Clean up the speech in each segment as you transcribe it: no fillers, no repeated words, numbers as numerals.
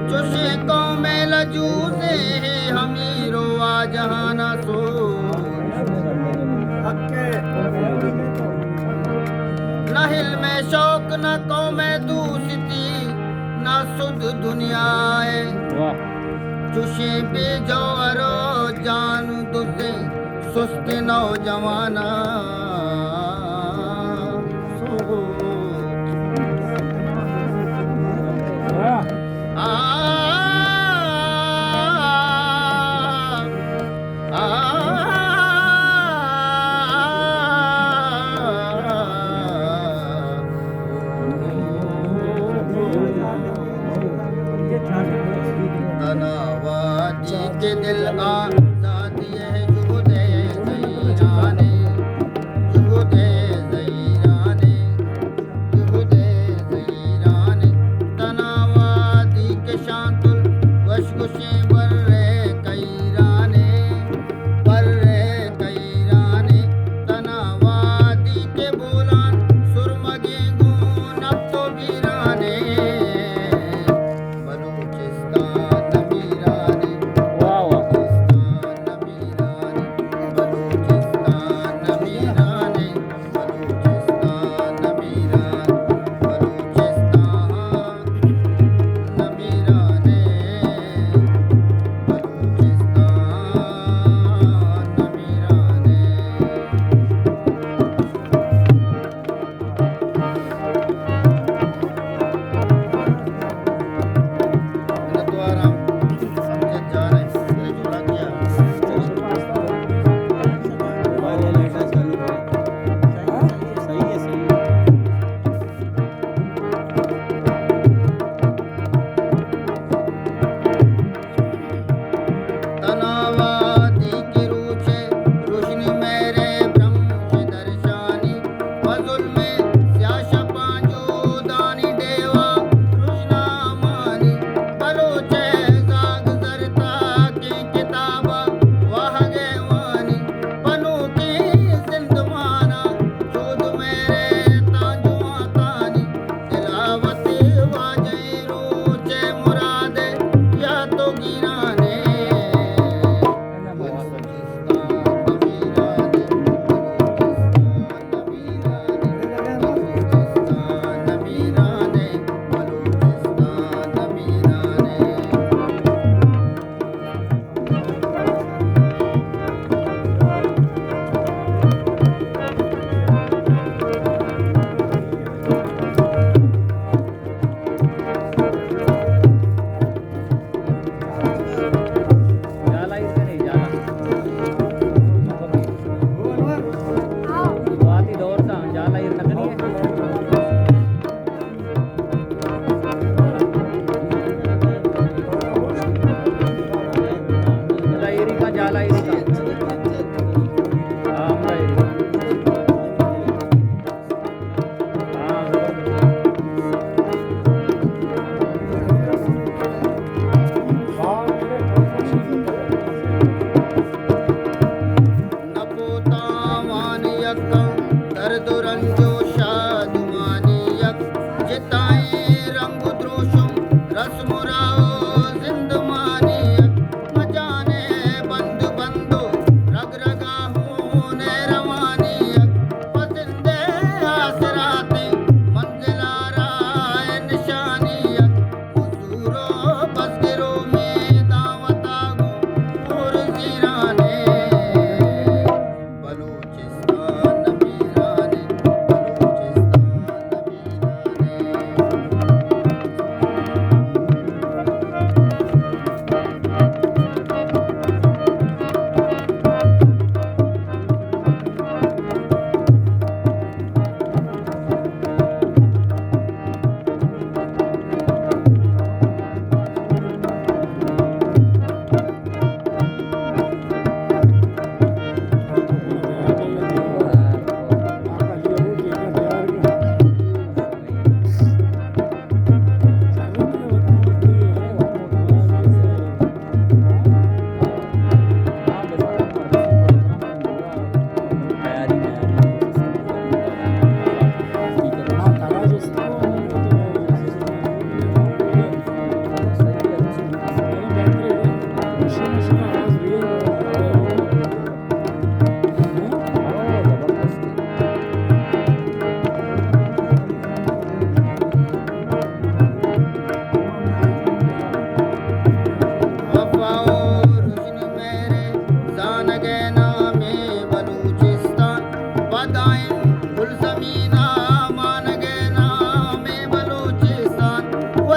चुशे कौम लजू से हमीरो आ जहाना सो न हिल में शौक न कौम दूसती न सुध दुनियाए चुशे बेजौरो जान दुसे सुस्त नौजवाना सो आ तनावादी के दिल आजादी है जुहुदे ज़ैराने जुहुदे ज़ैराने जुहुदे ज़ैराने तनावादी के शांतुल वशकुशे बर्रे कैराने तनावादी के बोलान सुरमगे गुन अब तो वीराने बलूचिस्तान वीराने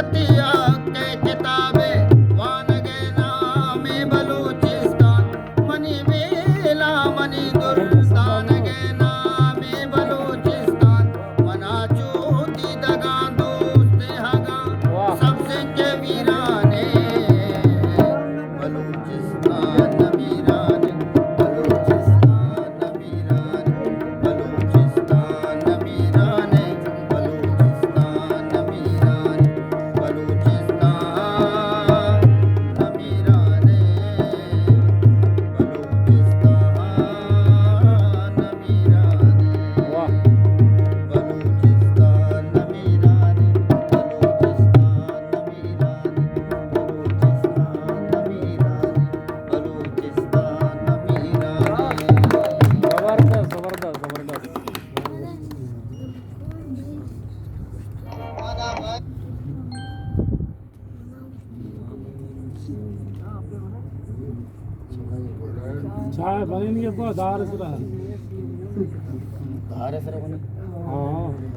होती के किताबे वानगे नामे बलूचिस्तान मनी वेला मनी दुर्स्तान गे नामे बलूचिस्तान मना चोती दगा दोस्ते हगा सबसे के वीराने बलूचिस्तान मीराने बलूचिस्तान मीराने बलूचिस्तान मीराने बलूचिस्तान मीराने बलूचिस्तान मीराने बलूचिस्तान मीराने वाह बलूचिस्तान मीराने बलूचिस्तान मीराने जबरदस्त जबरदस्त जबरदस्त चाय बनेंगे दार से रहा धारे सर हाँ